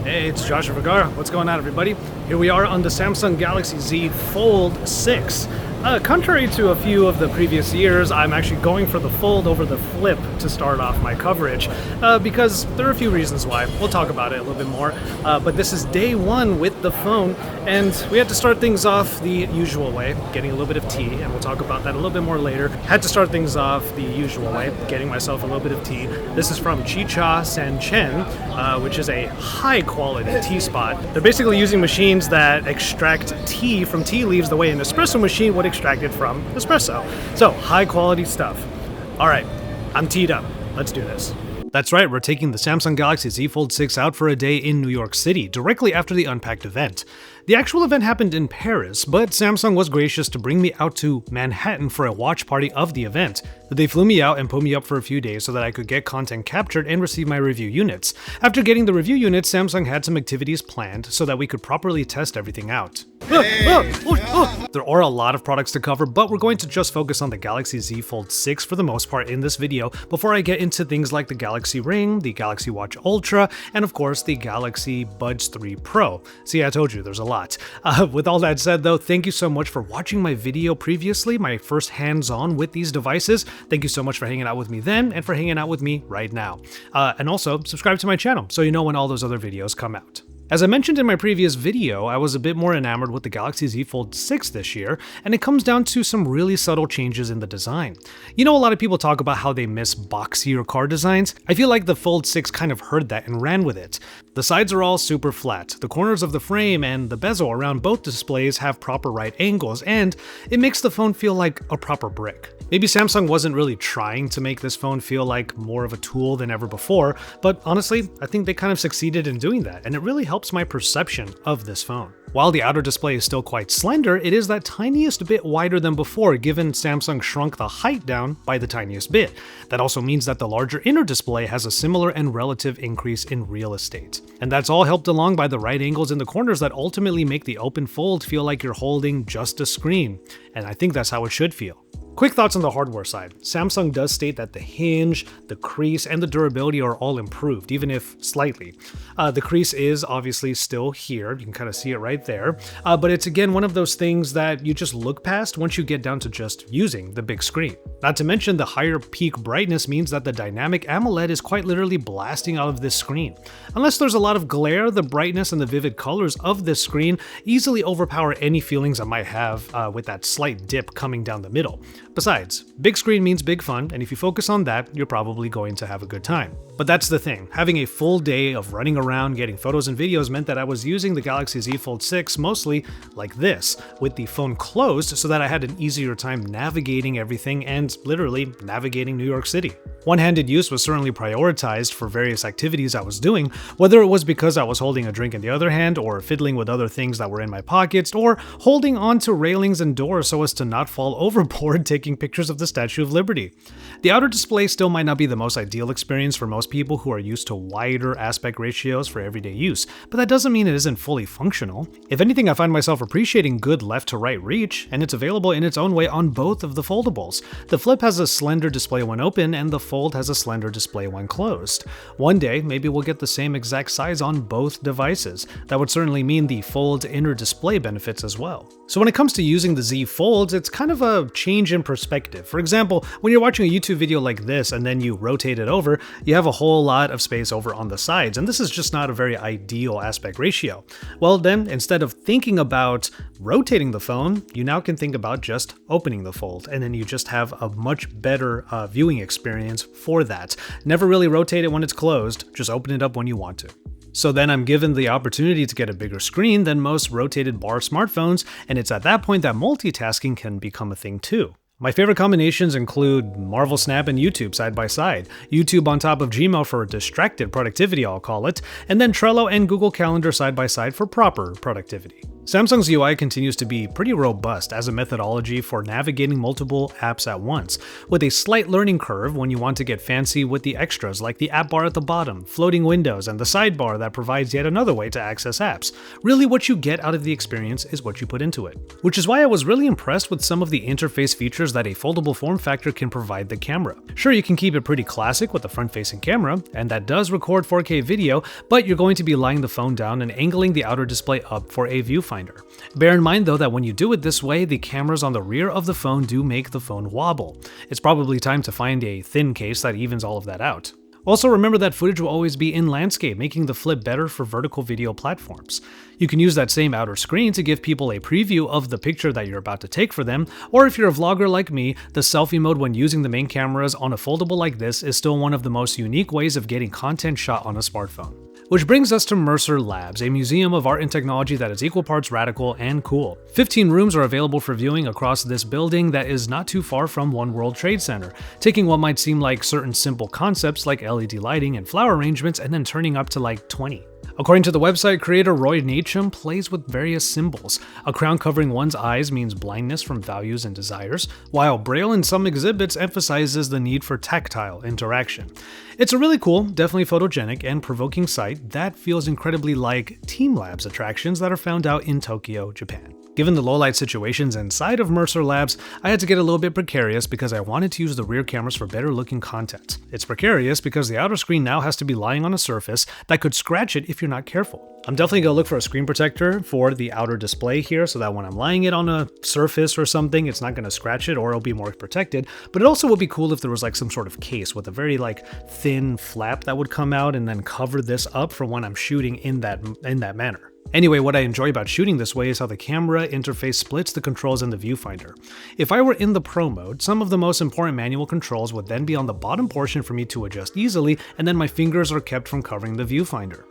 Hey, it's Joshua Vergara. What's going on, everybody? Here we are on the Samsung Galaxy Z Fold 6. Contrary to a few of the previous years, I'm actually going for the fold over the flip to start off my coverage, because there are a few reasons why. We'll talk about it a little bit more, but this is day one with the phone, and we had to start things off the usual way, getting a little bit of tea, and we'll talk about that a little bit more later. Had to start things off the usual way, getting myself a little bit of tea. This is from Chicha Sanchen, which is a high-quality tea spot. They're basically using machines that extract tea from tea leaves the way an espresso machine would extract it from espresso. So, high-quality stuff. All right, I'm teed up. Let's do this. That's right, we're taking the Samsung Galaxy Z Fold 6 out for a day in New York City, directly after the Unpacked event. The actual event happened in Paris, but Samsung was gracious to bring me out to Manhattan for a watch party of the event. They flew me out and put me up for a few days so that I could get content captured and receive my review units. After getting the review units, Samsung had some activities planned so that we could properly test everything out. There are a lot of products to cover, but we're going to just focus on the Galaxy Z Fold 6 for the most part in this video before I get into things like the Galaxy Ring, the Galaxy Watch Ultra, and of course the Galaxy Buds 3 Pro. See, I told you, there's a lot. With all that said though, thank you so much for watching my video previously, my first hands-on with these devices. Thank you so much for hanging out with me then and for hanging out with me right now. And also, subscribe to my channel so you know when all those other videos come out. As I mentioned in my previous video, I was a bit more enamored with the Galaxy Z Fold 6 this year, and it comes down to some really subtle changes in the design. You know, a lot of people talk about how they miss boxier car designs. I feel like the Fold 6 kind of heard that and ran with it. The sides are all super flat, the corners of the frame and the bezel around both displays have proper right angles, and it makes the phone feel like a proper brick. Maybe Samsung wasn't really trying to make this phone feel like more of a tool than ever before, but honestly, I think they kind of succeeded in doing that, and it really helps my perception of this phone. While the outer display is still quite slender, it is that tiniest bit wider than before, given Samsung shrunk the height down by the tiniest bit. That also means that the larger inner display has a similar and relative increase in real estate. And that's all helped along by the right angles in the corners that ultimately make the open fold feel like you're holding just a screen. And I think that's how it should feel. Quick thoughts on the hardware side. Samsung does state that the hinge, the crease, and the durability are all improved, even if slightly. The crease is obviously still here, you can kind of see it right there, but it's again one of those things that you just look past once you get down to just using the big screen. Not to mention the higher peak brightness means that the dynamic AMOLED is quite literally blasting out of this screen. Unless there's a lot of glare, the brightness and the vivid colors of this screen easily overpower any feelings I might have with that slight dip coming down the middle. Besides, big screen means big fun, and if you focus on that, you're probably going to have a good time. But that's the thing, having a full day of running around getting photos and videos meant that I was using the Galaxy Z Fold 6 mostly like this, with the phone closed so that I had an easier time navigating everything and literally navigating New York City. One-handed use was certainly prioritized for various activities I was doing, whether it was because I was holding a drink in the other hand, or fiddling with other things that were in my pockets, or holding onto railings and doors so as to not fall overboard taking pictures of the Statue of Liberty. The outer display still might not be the most ideal experience for most people who are used to wider aspect ratios for everyday use, but that doesn't mean it isn't fully functional. If anything, I find myself appreciating good left to right reach, and it's available in its own way on both of the foldables. The Flip has a slender display when open, and the Fold has a slender display when closed. One day, maybe we'll get the same exact size on both devices. That would certainly mean the Fold inner display benefits as well. So when it comes to using the Z Fold, it's kind of a change in perspective. For example, when you're watching a YouTube video like this and then you rotate it over, you have a whole lot of space over on the sides, and this is just not a very ideal aspect ratio. Well then, instead of thinking about rotating the phone, you now can think about just opening the Fold, and then you just have a much better viewing experience for that. Never really rotate it when it's closed, just open it up when you want to. So then I'm given the opportunity to get a bigger screen than most rotated bar smartphones, and it's at that point that multitasking can become a thing too. My favorite combinations include Marvel Snap and YouTube side by side, YouTube on top of Gmail for distracted productivity I'll call it, and then Trello and Google Calendar side by side for proper productivity. Samsung's UI continues to be pretty robust as a methodology for navigating multiple apps at once, with a slight learning curve when you want to get fancy with the extras like the app bar at the bottom, floating windows, and the sidebar that provides yet another way to access apps. Really, what you get out of the experience is what you put into it. Which is why I was really impressed with some of the interface features that a foldable form factor can provide the camera. Sure, you can keep it pretty classic with a front-facing camera, and that does record 4K video, but you're going to be lying the phone down and angling the outer display up for a viewfinder. Bear in mind though that when you do it this way, the cameras on the rear of the phone do make the phone wobble. It's probably time to find a thin case that evens all of that out. Also remember that footage will always be in landscape, making the flip better for vertical video platforms. You can use that same outer screen to give people a preview of the picture that you're about to take for them, or if you're a vlogger like me, the selfie mode when using the main cameras on a foldable like this is still one of the most unique ways of getting content shot on a smartphone. Which brings us to Miro Labs, a museum of art and technology that is equal parts radical and cool. 15 rooms are available for viewing across this building that is not too far from One World Trade Center, taking what might seem like certain simple concepts like LED lighting and flower arrangements and then turning up to like 20. According to the website creator Roy Nachum plays with various symbols. A crown covering one's eyes means blindness from values and desires, while Braille in some exhibits emphasizes the need for tactile interaction. It's a really cool, definitely photogenic, and provoking site that feels incredibly like Team Labs attractions that are found out in Tokyo, Japan. Given the low-light situations inside of Miro Labs, I had to get a little bit precarious because I wanted to use the rear cameras for better-looking content. It's precarious because the outer screen now has to be lying on a surface that could scratch it if you're not careful. I'm definitely going to look for a screen protector for the outer display here so that when I'm lying it on a surface or something, it's not going to scratch it or it'll be more protected. But it also would be cool if there was like some sort of case with a very like thin flap that would come out and then cover this up for when I'm shooting in that manner. Anyway, what I enjoy about shooting this way is how the camera interface splits the controls in the viewfinder. If I were in the Pro mode, some of the most important manual controls would then be on the bottom portion for me to adjust easily, and then my fingers are kept from covering the viewfinder.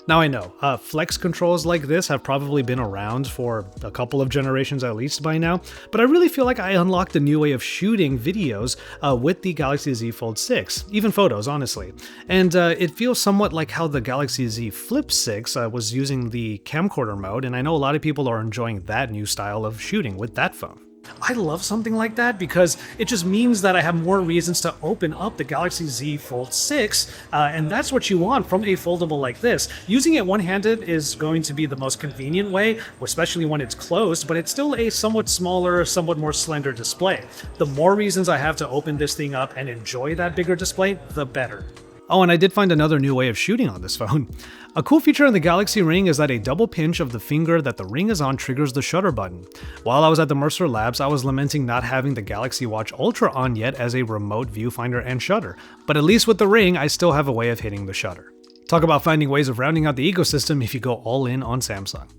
Now I know, flex controls like this have probably been around for a couple of generations at least by now, but I really feel like I unlocked a new way of shooting videos with the Galaxy Z Fold 6, even photos, honestly. And it feels somewhat like how the Galaxy Z Flip 6 was using the camcorder mode, and I know a lot of people are enjoying that new style of shooting with that phone. I love something like that because it just means that I have more reasons to open up the Galaxy Z Fold 6, and that's what you want from a foldable like this. Using it one-handed is going to be the most convenient way, especially when it's closed, but it's still a somewhat smaller, somewhat more slender display. The more reasons I have to open this thing up and enjoy that bigger display, the better. Oh, and I did find another new way of shooting on this phone. A cool feature on the Galaxy Ring is that a double pinch of the finger that the ring is on triggers the shutter button. While I was at the Miro Labs, I was lamenting not having the Galaxy Watch Ultra on yet as a remote viewfinder and shutter, but at least with the Ring, I still have a way of hitting the shutter. Talk about finding ways of rounding out the ecosystem if you go all in on Samsung.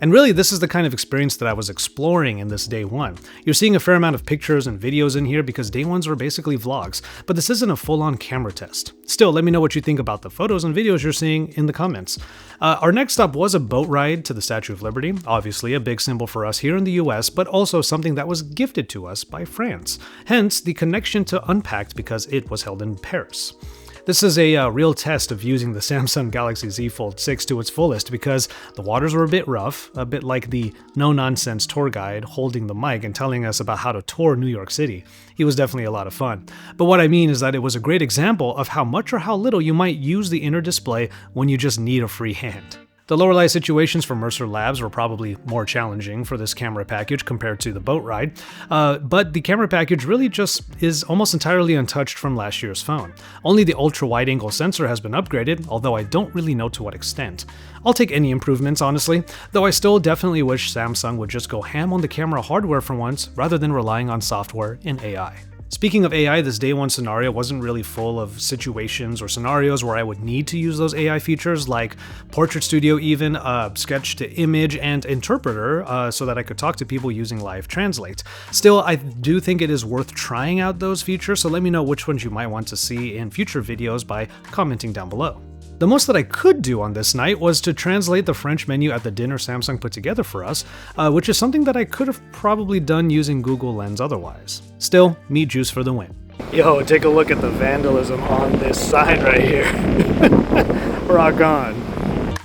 And really, this is the kind of experience that I was exploring in this day one. You're seeing a fair amount of pictures and videos in here because day ones are basically vlogs, but this isn't a full-on camera test. Still, let me know what you think about the photos and videos you're seeing in the comments. Our next stop was a boat ride to the Statue of Liberty, obviously a big symbol for us here in the US, but also something that was gifted to us by France. Hence, the connection to Unpacked because it was held in Paris. This is a real test of using the Samsung Galaxy Z Fold 6 to its fullest because the waters were a bit rough, a bit like the no-nonsense tour guide holding the mic and telling us about how to tour New York City. He was definitely a lot of fun. But what I mean is that it was a great example of how much or how little you might use the inner display when you just need a free hand. The lower light situations for Miro Labs were probably more challenging for this camera package compared to the boat ride, but the camera package really just is almost entirely untouched from last year's phone. Only the ultra-wide angle sensor has been upgraded, although I don't really know to what extent. I'll take any improvements, honestly, though I still definitely wish Samsung would just go ham on the camera hardware for once, rather than relying on software and AI. Speaking of AI, this day one scenario wasn't really full of situations or scenarios where I would need to use those AI features like Portrait Studio even, sketch to image, and interpreter so that I could talk to people using Live Translate. Still, I do think it is worth trying out those features, so let me know which ones you might want to see in future videos by commenting down below. The most that I could do on this night was to translate the French menu at the dinner Samsung put together for us, which is something that I could have probably done using Google Lens otherwise. Still, meat juice for the win. Yo, take a look at the vandalism on this sign right here. Rock on.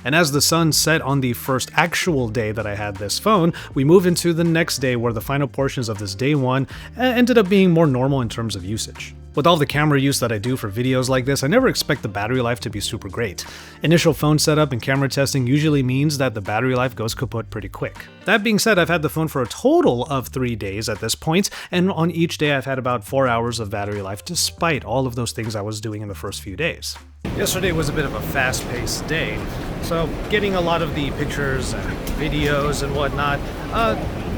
And as the sun set on the first actual day that I had this phone, we move into the next day where the final portions of this day one ended up being more normal in terms of usage. With all the camera use that I do for videos like this, I never expect the battery life to be super great. Initial phone setup and camera testing usually means that the battery life goes kaput pretty quick. That being said, I've had the phone for a total of 3 days at this point, and on each day I've had about 4 hours of battery life despite all of those things I was doing in the first few days. Yesterday was a bit of a fast-paced day, so getting a lot of the pictures and videos and whatnot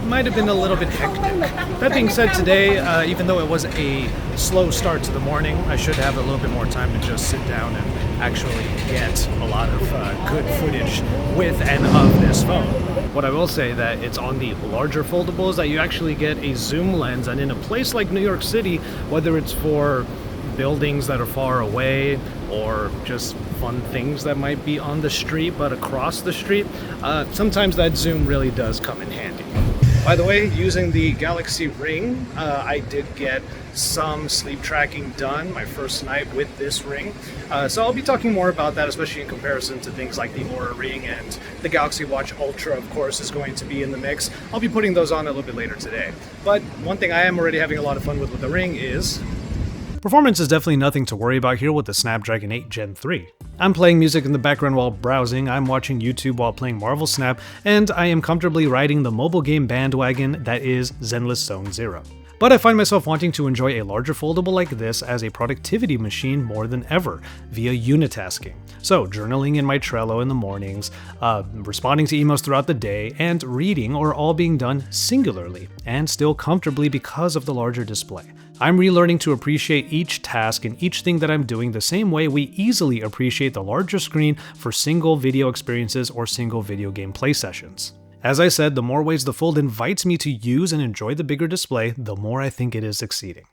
might have been a little bit hectic. That being said, today, even though it was a slow start to the morning, I should have a little bit more time to just sit down and actually get a lot of good footage with and of this phone. What I will say that it's on the larger foldables that you actually get a zoom lens, and in a place like New York City, whether it's for buildings that are far away or just fun things that might be on the street but across the street, sometimes that zoom really does come in handy. By the way, using the Galaxy Ring, I did get some sleep tracking done my first night with this ring. So I'll be talking more about that, especially in comparison to things like the Oura Ring, and the Galaxy Watch Ultra, of course, is going to be in the mix. I'll be putting those on a little bit later today. But one thing I am already having a lot of fun with the ring is performance is definitely nothing to worry about here with the Snapdragon 8 Gen 3. I'm playing music in the background while browsing, I'm watching YouTube while playing Marvel Snap, and I am comfortably riding the mobile game bandwagon that is Zenless Zone Zero. But I find myself wanting to enjoy a larger foldable like this as a productivity machine more than ever, via unitasking. So journaling in my Trello in the mornings, responding to emails throughout the day, and reading are all being done singularly, and still comfortably because of the larger display. I'm relearning to appreciate each task and each thing that I'm doing the same way we easily appreciate the larger screen for single video experiences or single video game play sessions. As I said, the more ways the Fold invites me to use and enjoy the bigger display, the more I think it is succeeding.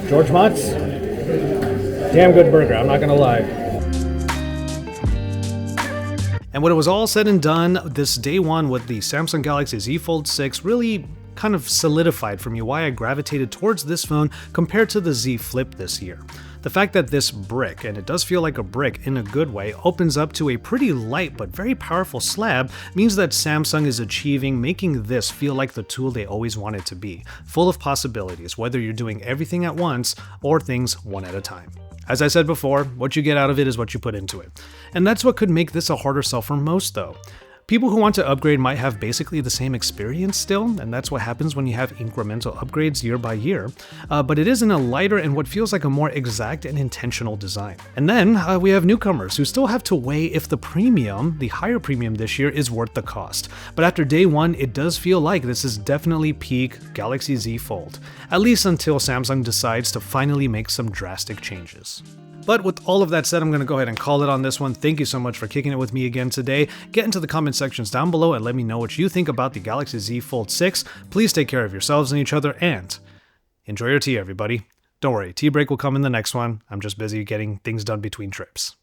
George Mott's, damn good burger, I'm not gonna lie. And when it was all said and done, this day one with the Samsung Galaxy Z Fold 6 really kind of solidified for me why I gravitated towards this phone compared to the Z Flip this year. The fact that this brick, and it does feel like a brick in a good way, opens up to a pretty light but very powerful slab means that Samsung is achieving making this feel like the tool they always wanted to be, full of possibilities, whether you're doing everything at once or things one at a time. As I said before, what you get out of it is what you put into it. And that's what could make this a harder sell for most though. People who want to upgrade might have basically the same experience still, and that's what happens when you have incremental upgrades year by year, but it is in a lighter and what feels like a more exact and intentional design. And then we have newcomers who still have to weigh if the premium, the higher premium this year, is worth the cost. But after day one, it does feel like this is definitely peak Galaxy Z Fold, at least until Samsung decides to finally make some drastic changes. But with all of that said, I'm going to go ahead and call it on this one. Thank you so much for kicking it with me again today. Get into the comment sections down below and let me know what you think about the Galaxy Z Fold 6. Please take care of yourselves and each other, and enjoy your tea, everybody. Don't worry, tea break will come in the next one. I'm just busy getting things done between trips.